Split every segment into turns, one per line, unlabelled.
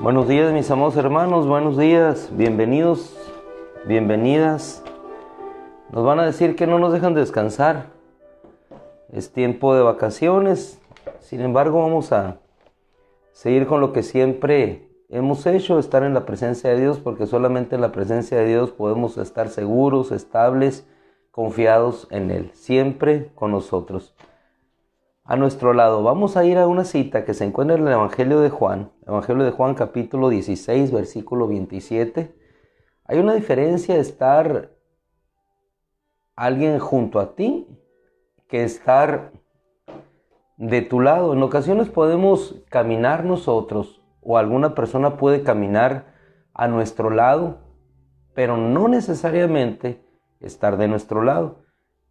Buenos días, mis amados hermanos, buenos días, bienvenidos, bienvenidas. Nos van a decir que no nos dejan descansar. Es tiempo de vacaciones, sin embargo vamos a seguir con lo que siempre hemos hecho, estar en la presencia de Dios, porque solamente en la presencia de Dios podemos estar seguros, estables, confiados en Él, siempre con nosotros. A nuestro lado, vamos a ir a una cita que se encuentra en el Evangelio de Juan capítulo 16, versículo 27. Hay una diferencia de estar alguien junto a ti que estar de tu lado. En ocasiones podemos caminar nosotros o alguna persona puede caminar a nuestro lado, pero no necesariamente estar de nuestro lado.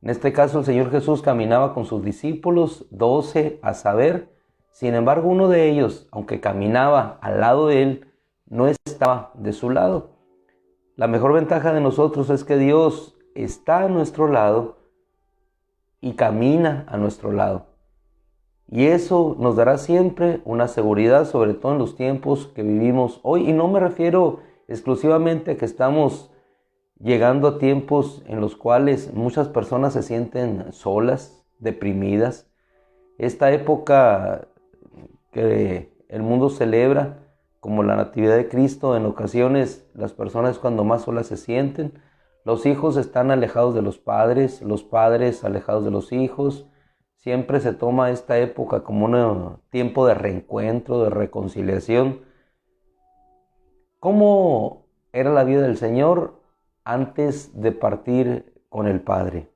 En este caso el Señor Jesús caminaba con sus discípulos, 12 a saber. Sin embargo, uno de ellos, aunque caminaba al lado de Él, no estaba de su lado. La mejor ventaja de nosotros es que Dios está a nuestro lado y camina a nuestro lado. Y eso nos dará siempre una seguridad, sobre todo en los tiempos que vivimos hoy. Y no me refiero exclusivamente a que estamos llegando a tiempos en los cuales muchas personas se sienten solas, deprimidas. Esta época que el mundo celebra como la Natividad de Cristo, en ocasiones las personas cuando más solas se sienten. Los hijos están alejados de los padres alejados de los hijos. Siempre se toma esta época como un tiempo de reencuentro, de reconciliación. ¿Cómo era la vida del Señor antes de partir con el Padre?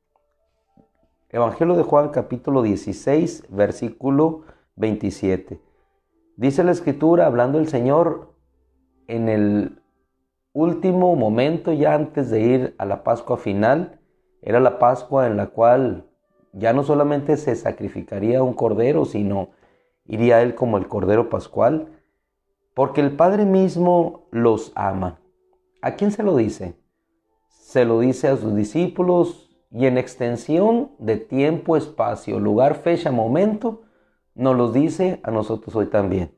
Evangelio de Juan capítulo 16, versículo 27. Dice la Escritura, hablando el Señor en el último momento, ya antes de ir a la Pascua final. Era la Pascua en la cual ya no solamente se sacrificaría un cordero, sino iría Él como el Cordero Pascual, porque el Padre mismo los ama. ¿A quién se lo dice? Se lo dice a sus discípulos y en extensión de tiempo, espacio, lugar, fecha, momento, nos los dice a nosotros hoy también.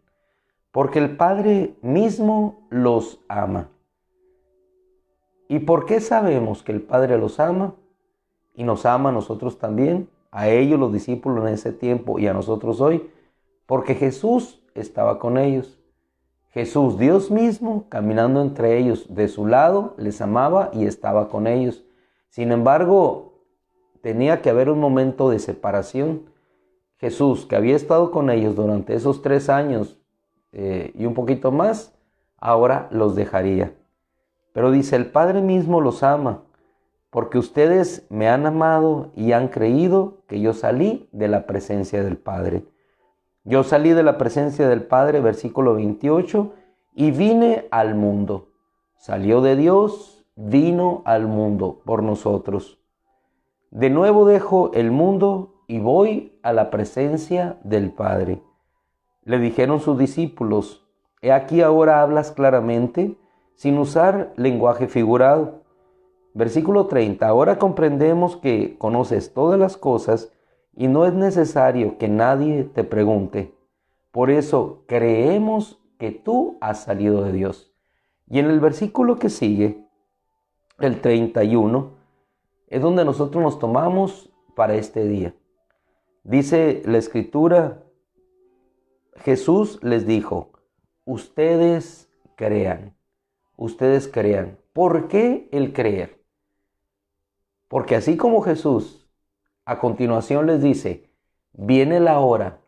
Porque el Padre mismo los ama. ¿Y por qué sabemos que el Padre los ama y nos ama a nosotros también? A ellos, los discípulos en ese tiempo y a nosotros hoy. Porque Jesús estaba con ellos. Jesús, Dios mismo, caminando entre ellos, de su lado, les amaba y estaba con ellos. Sin embargo, tenía que haber un momento de separación. Jesús, que había estado con ellos durante esos 3 años y un poquito más, ahora los dejaría. Pero dice, el Padre mismo los ama, porque ustedes me han amado y han creído que yo salí de la presencia del Padre. Yo salí de la presencia del Padre, versículo 28, y vine al mundo. Salió de Dios, vino al mundo por nosotros. De nuevo dejo el mundo y voy a la presencia del Padre. Le dijeron sus discípulos, he aquí ahora hablas claramente, sin usar lenguaje figurado. Versículo 30, ahora comprendemos que conoces todas las cosas y no es necesario que nadie te pregunte. Por eso creemos que tú has salido de Dios. Y en el versículo que sigue, el 31, es donde nosotros nos tomamos para este día. Dice la Escritura, Jesús les dijo, ustedes crean. Ustedes crean. ¿Por qué el creer? Porque así como Jesús a continuación les dice, viene la hora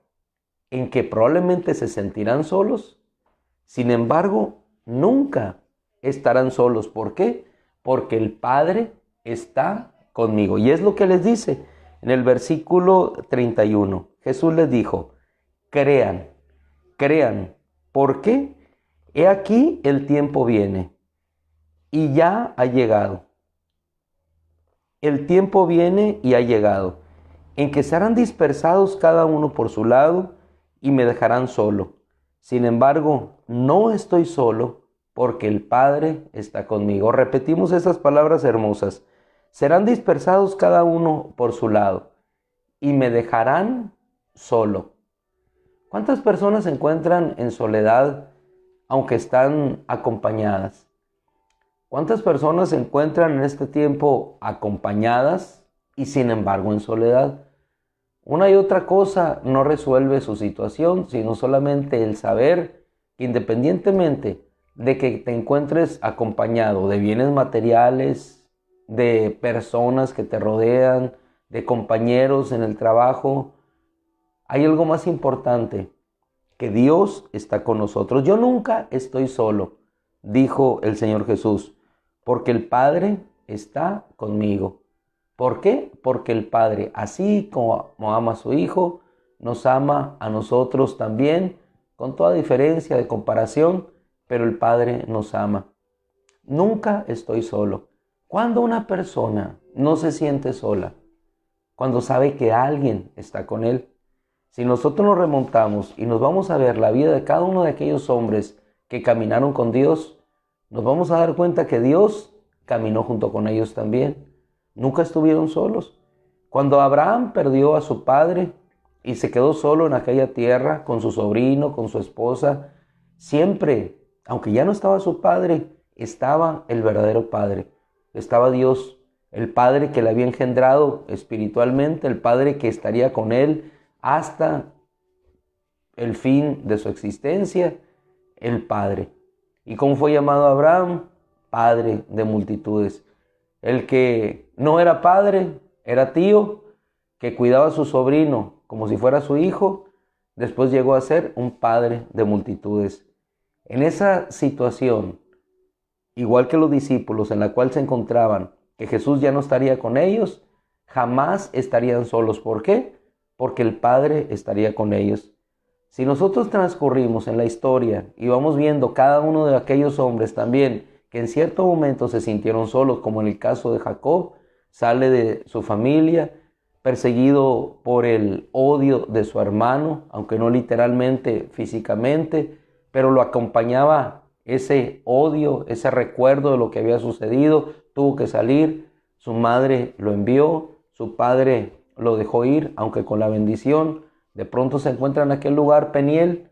en que probablemente se sentirán solos, sin embargo, nunca estarán solos. ¿Por qué? Porque el Padre está conmigo. Y es lo que les dice en el versículo 31. Jesús les dijo, crean, crean. ¿Por qué? He aquí el tiempo viene y ya ha llegado. El tiempo viene y ha llegado, en que serán dispersados cada uno por su lado y me dejarán solo. Sin embargo, no estoy solo porque el Padre está conmigo. Repetimos esas palabras hermosas. Serán dispersados cada uno por su lado y me dejarán solo. ¿Cuántas personas se encuentran en soledad aunque están acompañadas. ¿Cuántas personas se encuentran en este tiempo acompañadas y sin embargo en soledad? Una y otra cosa no resuelve su situación, sino solamente el saber que independientemente de que te encuentres acompañado de bienes materiales, de personas que te rodean, de compañeros en el trabajo, hay algo más importante, que Dios está con nosotros. Yo nunca estoy solo, dijo el Señor Jesús, porque el Padre está conmigo. ¿Por qué? Porque el Padre, así como ama a su Hijo, nos ama a nosotros también, con toda diferencia de comparación, pero el Padre nos ama. Nunca estoy solo. Cuando una persona no se siente sola, cuando sabe que alguien está con él. Si nosotros nos remontamos y nos vamos a ver la vida de cada uno de aquellos hombres que caminaron con Dios, nos vamos a dar cuenta que Dios caminó junto con ellos también. Nunca estuvieron solos. Cuando Abraham perdió a su padre y se quedó solo en aquella tierra con su sobrino, con su esposa, siempre, aunque ya no estaba su padre, estaba el verdadero padre. Estaba Dios, el Padre que le había engendrado espiritualmente, el Padre que estaría con él hasta el fin de su existencia, el Padre. ¿Y cómo fue llamado Abraham? Padre de multitudes. El que no era padre, era tío, que cuidaba a su sobrino como si fuera su hijo, después llegó a ser un padre de multitudes. En esa situación, igual que los discípulos en la cual se encontraban, que Jesús ya no estaría con ellos, jamás estarían solos. ¿Por qué? Porque el Padre estaría con ellos. Si nosotros transcurrimos en la historia y vamos viendo cada uno de aquellos hombres también que en cierto momento se sintieron solos, como en el caso de Jacob, sale de su familia, perseguido por el odio de su hermano, aunque no literalmente, físicamente, pero lo acompañaba ese odio, ese recuerdo de lo que había sucedido. Tuvo que salir, su madre lo envió, su padre lo dejó ir, aunque con la bendición. De pronto se encuentra en aquel lugar, Peniel,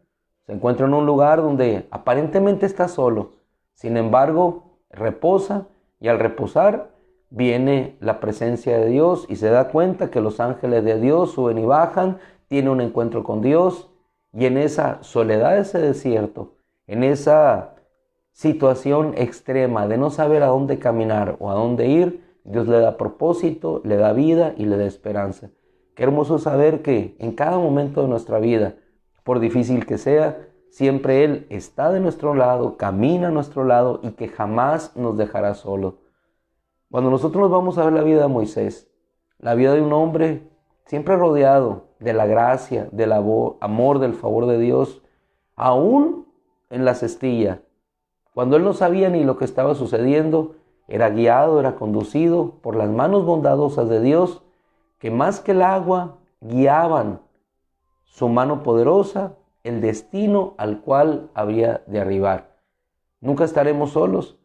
se encuentra en un lugar donde aparentemente está solo. Sin embargo, reposa, y al reposar viene la presencia de Dios y se da cuenta que los ángeles de Dios suben y bajan, tiene un encuentro con Dios, y en esa soledad, ese desierto, en esa situación extrema de no saber a dónde caminar o a dónde ir, Dios le da propósito, le da vida y le da esperanza. Qué hermoso saber que en cada momento de nuestra vida, por difícil que sea, siempre Él está de nuestro lado, camina a nuestro lado y que jamás nos dejará solos. Cuando nosotros nos vamos a ver la vida de Moisés, la vida de un hombre siempre rodeado de la gracia, del amor, del favor de Dios, aún en la cestilla, cuando él no sabía ni lo que estaba sucediendo, era guiado, era conducido por las manos bondadosas de Dios, que más que el agua guiaban su mano poderosa, el destino al cual habría de arribar. Nunca estaremos solos.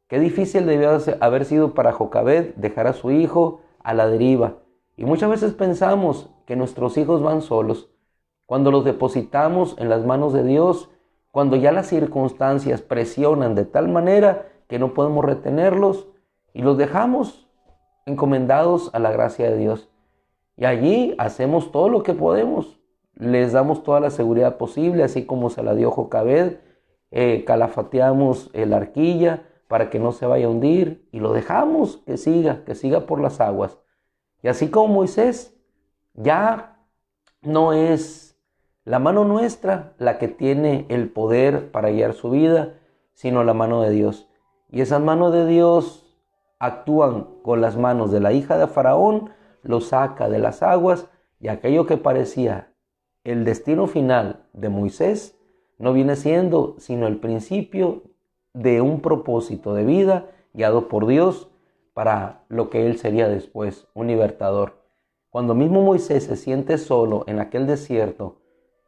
Qué difícil debió haber sido para Jocabed dejar a su hijo a la deriva. Y muchas veces pensamos que nuestros hijos van solos. Cuando los depositamos en las manos de Dios, cuando ya las circunstancias presionan de tal manera que no podemos retenerlos y los dejamos encomendados a la gracia de Dios. Y allí hacemos todo lo que podemos. Les damos toda la seguridad posible, así como se la dio Jocabed. Calafateamos la arquilla para que no se vaya a hundir y lo dejamos que siga por las aguas. Y así como Moisés, ya no es la mano nuestra la que tiene el poder para guiar su vida, sino la mano de Dios. Y esas manos de Dios actúan con las manos de la hija de Faraón, lo saca de las aguas, y aquello que parecía el destino final de Moisés no viene siendo sino el principio de un propósito de vida guiado por Dios para lo que él sería después, un libertador. Cuando mismo Moisés se siente solo en aquel desierto,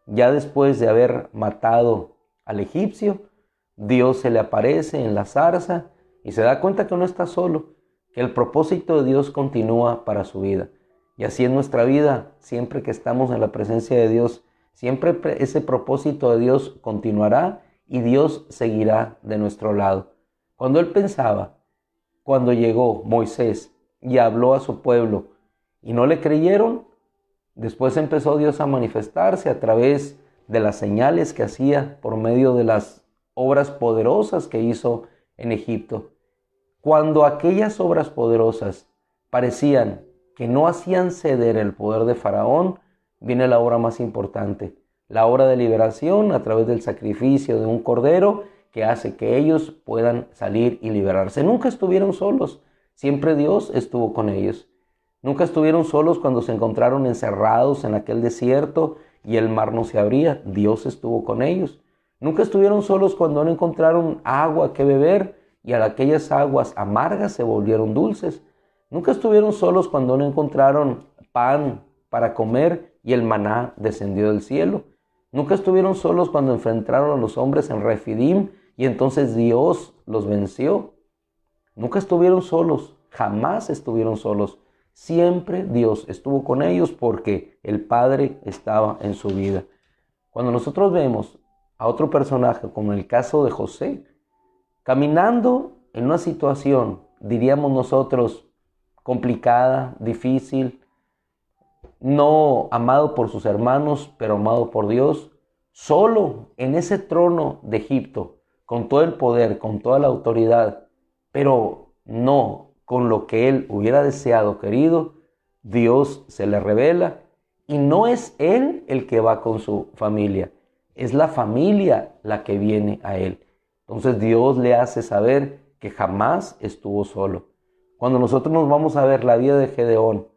ya después de haber matado al egipcio, Dios se le aparece en la zarza y se da cuenta que no está solo, que el propósito de Dios continúa para su vida. Y así es nuestra vida, siempre que estamos en la presencia de Dios, siempre ese propósito de Dios continuará y Dios seguirá de nuestro lado. Cuando él pensaba, cuando llegó Moisés y habló a su pueblo y no le creyeron, después empezó Dios a manifestarse a través de las señales que hacía por medio de las obras poderosas que hizo en Egipto. Cuando aquellas obras poderosas parecían que no hacían ceder el poder de Faraón, viene la obra más importante, la obra de liberación a través del sacrificio de un cordero que hace que ellos puedan salir y liberarse. Nunca estuvieron solos, siempre Dios estuvo con ellos. Nunca estuvieron solos cuando se encontraron encerrados en aquel desierto y el mar no se abría. Dios estuvo con ellos. Nunca estuvieron solos cuando no encontraron agua que beber y aquellas aguas amargas se volvieron dulces. Nunca estuvieron solos cuando no encontraron pan para comer y el maná descendió del cielo. Nunca estuvieron solos cuando enfrentaron a los hombres en Refidim y entonces Dios los venció. Nunca estuvieron solos, jamás estuvieron solos. Siempre Dios estuvo con ellos porque el Padre estaba en su vida. Cuando nosotros vemos a otro personaje, como el caso de José, caminando en una situación, diríamos nosotros, complicada, difícil, no amado por sus hermanos, pero amado por Dios, solo en ese trono de Egipto, con todo el poder, con toda la autoridad, pero no con lo que él hubiera deseado, querido, Dios se le revela y no es él el que va con su familia, es la familia la que viene a él. Entonces Dios le hace saber que jamás estuvo solo. Cuando nosotros nos vamos a ver la vida de Gedeón,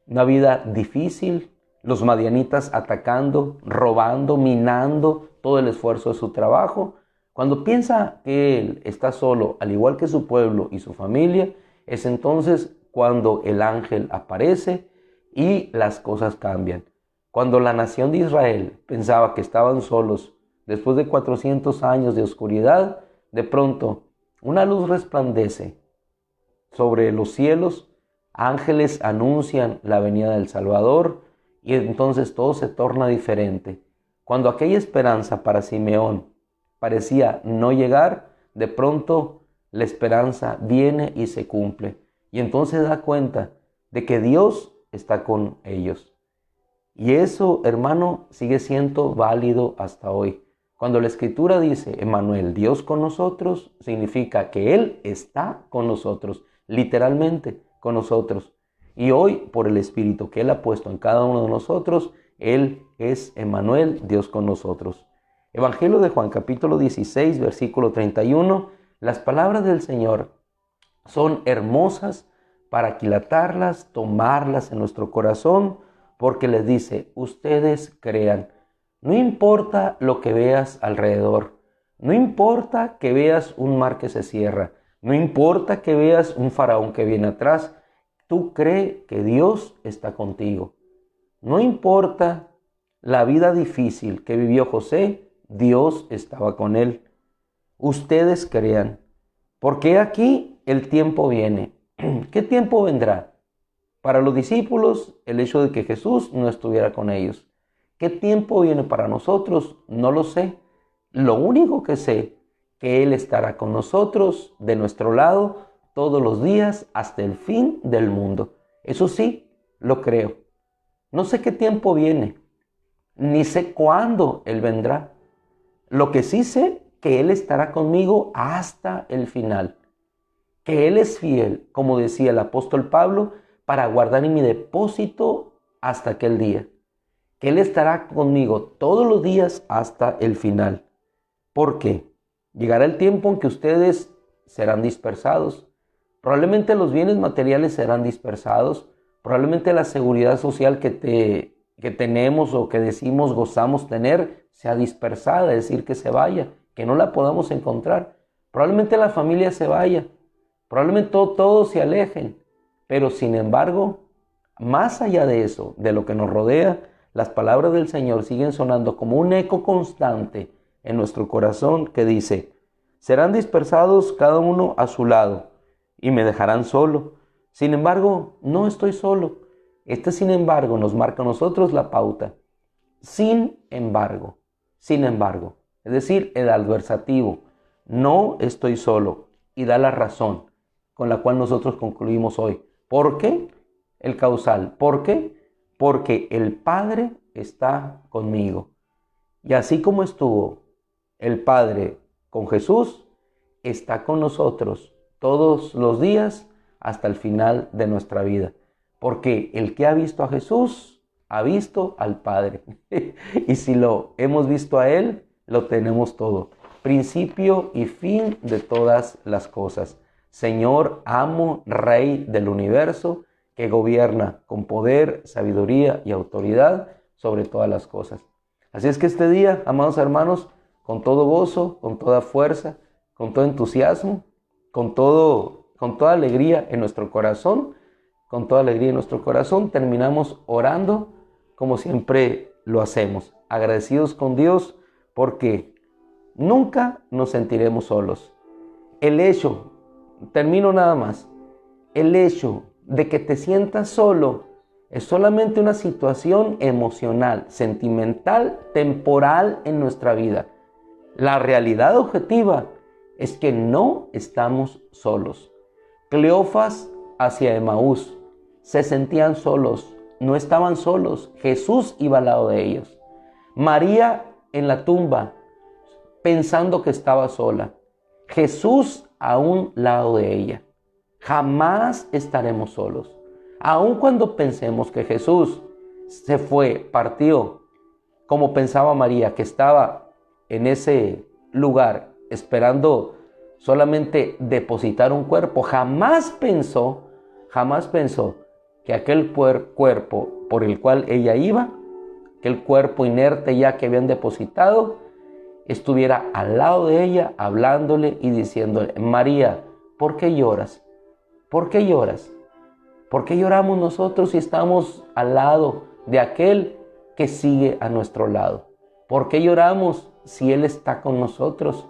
una vida difícil, los madianitas atacando, robando, minando todo el esfuerzo de su trabajo. Cuando piensa que él está solo, al igual que su pueblo y su familia, es entonces cuando el ángel aparece y las cosas cambian. Cuando la nación de Israel pensaba que estaban solos, después de 400 años de oscuridad, de pronto una luz resplandece sobre los cielos, ángeles anuncian la venida del Salvador y entonces todo se torna diferente. Cuando aquella esperanza para Simeón parecía no llegar, de pronto la esperanza viene y se cumple. Y entonces da cuenta de que Dios está con ellos. Y eso, hermano, sigue siendo válido hasta hoy. Cuando la Escritura dice, Emmanuel, Dios con nosotros, significa que Él está con nosotros, literalmente con nosotros. Y hoy, por el Espíritu que Él ha puesto en cada uno de nosotros, Él es Emmanuel, Dios con nosotros. Evangelio de Juan, capítulo 16, versículo 31. Las palabras del Señor son hermosas para aquilatarlas, tomarlas en nuestro corazón, porque les dice, ustedes crean. No importa lo que veas alrededor, no importa que veas un mar que se cierra, no importa que veas un faraón que viene atrás, tú cree que Dios está contigo. No importa la vida difícil que vivió José, Dios estaba con él. Ustedes crean, porque aquí el tiempo viene. ¿Qué tiempo vendrá? Para los discípulos, el hecho de que Jesús no estuviera con ellos. ¿Qué tiempo viene para nosotros? No lo sé. Lo único que sé, que Él estará con nosotros, de nuestro lado, todos los días, hasta el fin del mundo. Eso sí, lo creo. No sé qué tiempo viene, ni sé cuándo Él vendrá. Lo que sí sé, que Él estará conmigo hasta el final. Que Él es fiel, como decía el apóstol Pablo, para guardar en mi depósito hasta aquel día. Que Él estará conmigo todos los días hasta el final. ¿Por qué? Llegará el tiempo en que ustedes serán dispersados. Probablemente los bienes materiales serán dispersados. Probablemente la seguridad social que tenemos o que decimos gozamos tener sea dispersada, es decir, que se vaya, que no la podamos encontrar. Probablemente la familia se vaya. Probablemente todos se alejen. Pero sin embargo, más allá de eso, de lo que nos rodea, las palabras del Señor siguen sonando como un eco constante en nuestro corazón que dice, serán dispersados cada uno a su lado y me dejarán solo. Sin embargo, no estoy solo. Este sin embargo nos marca a nosotros la pauta. Sin embargo. es decir, el adversativo. No estoy solo, y da la razón con la cual nosotros concluimos hoy. ¿Por qué? El causal. ¿Por qué? Porque el Padre está conmigo. Y así como estuvo el Padre con Jesús, está con nosotros todos los días hasta el final de nuestra vida. Porque el que ha visto a Jesús, ha visto al Padre. Y si lo hemos visto a Él, lo tenemos todo. Principio y fin de todas las cosas. Señor, amo, Rey del universo, que gobierna con poder, sabiduría y autoridad sobre todas las cosas. Así es que este día, amados hermanos, con todo gozo, con toda fuerza, con todo entusiasmo, con toda alegría en nuestro corazón, terminamos orando como siempre lo hacemos, agradecidos con Dios porque nunca nos sentiremos solos. Termino nada más, el hecho de que te sientas solo es solamente una situación emocional, sentimental, temporal en nuestra vida. La realidad objetiva es que no estamos solos. Cleofas hacia Emaús se sentían solos, no estaban solos. Jesús iba al lado de ellos. María en la tumba pensando que estaba sola. Jesús a un lado de ella. Jamás estaremos solos. Aun cuando pensemos que Jesús se fue, partió, como pensaba María, que estaba en ese lugar esperando solamente depositar un cuerpo, jamás pensó que aquel cuerpo por el cual ella iba, aquel cuerpo inerte ya que habían depositado, estuviera al lado de ella, hablándole y diciéndole: María, ¿por qué lloras? ¿Por qué lloras? ¿Por qué lloramos nosotros si estamos al lado de aquel que sigue a nuestro lado? ¿Por qué lloramos si Él está con nosotros?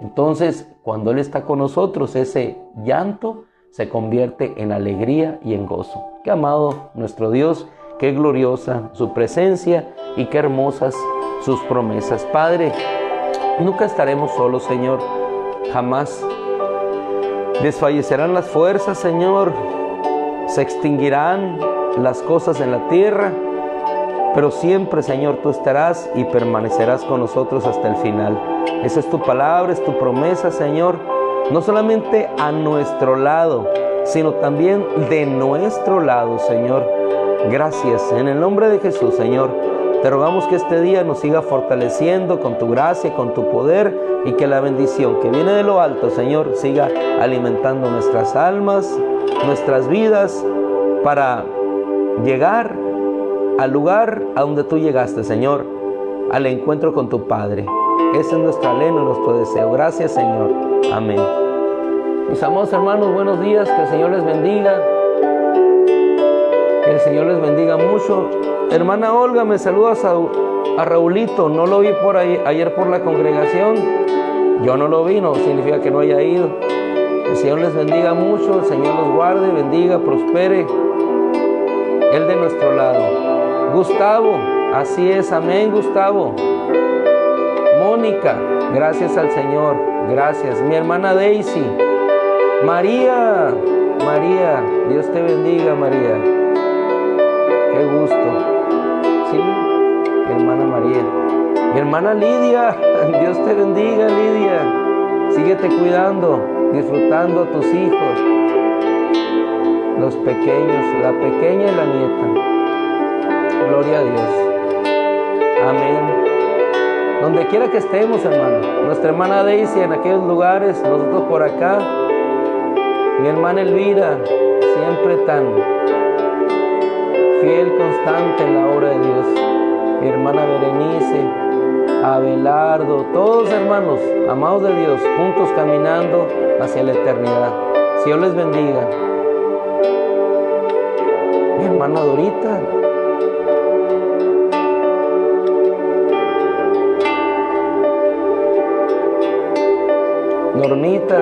Entonces, cuando Él está con nosotros, ese llanto se convierte en alegría y en gozo. Qué amado nuestro Dios, qué gloriosa su presencia y qué hermosas sus promesas. Padre, nunca estaremos solos, Señor, jamás. Desfallecerán las fuerzas, Señor, se extinguirán las cosas en la tierra, pero siempre, Señor, tú estarás y permanecerás con nosotros hasta el final. Esa es tu palabra, es tu promesa, Señor, no solamente a nuestro lado, sino también de nuestro lado, Señor. Gracias, en el nombre de Jesús, Señor. Te rogamos que este día nos siga fortaleciendo con tu gracia, con tu poder, y que la bendición que viene de lo alto, Señor, siga alimentando nuestras almas, nuestras vidas, para llegar al lugar a donde tú llegaste, Señor, al encuentro con tu Padre. Ese es nuestro anhelo, nuestro deseo. Gracias, Señor. Amén. Mis amados hermanos, buenos días. Que el Señor les bendiga. Que el Señor les bendiga mucho. Hermana Olga, me saludas a Raulito. No lo vi por ahí ayer por la congregación. Yo no lo vi, no significa que no haya ido. El Señor les bendiga mucho. El Señor los guarde, bendiga, prospere. Él de nuestro lado. Gustavo, así es, amén, Gustavo. Mónica, gracias al Señor, gracias. Mi hermana Daisy. María, Dios te bendiga, María. Qué gusto. Sí, mi hermana María. Mi hermana Lidia, Dios te bendiga, Lidia. Síguete cuidando, disfrutando a tus hijos, los pequeños, la pequeña y la nieta. Gloria a Dios. Amén. Donde quiera que estemos, hermano. Nuestra hermana Daisy en aquellos lugares, nosotros por acá. Mi hermana Elvira, siempre tan fiel, constante en la obra de Dios. Mi hermana Berenice, Abelardo, todos hermanos, amados de Dios, juntos caminando hacia la eternidad. Dios les bendiga. Mi hermana Dorita. Normita,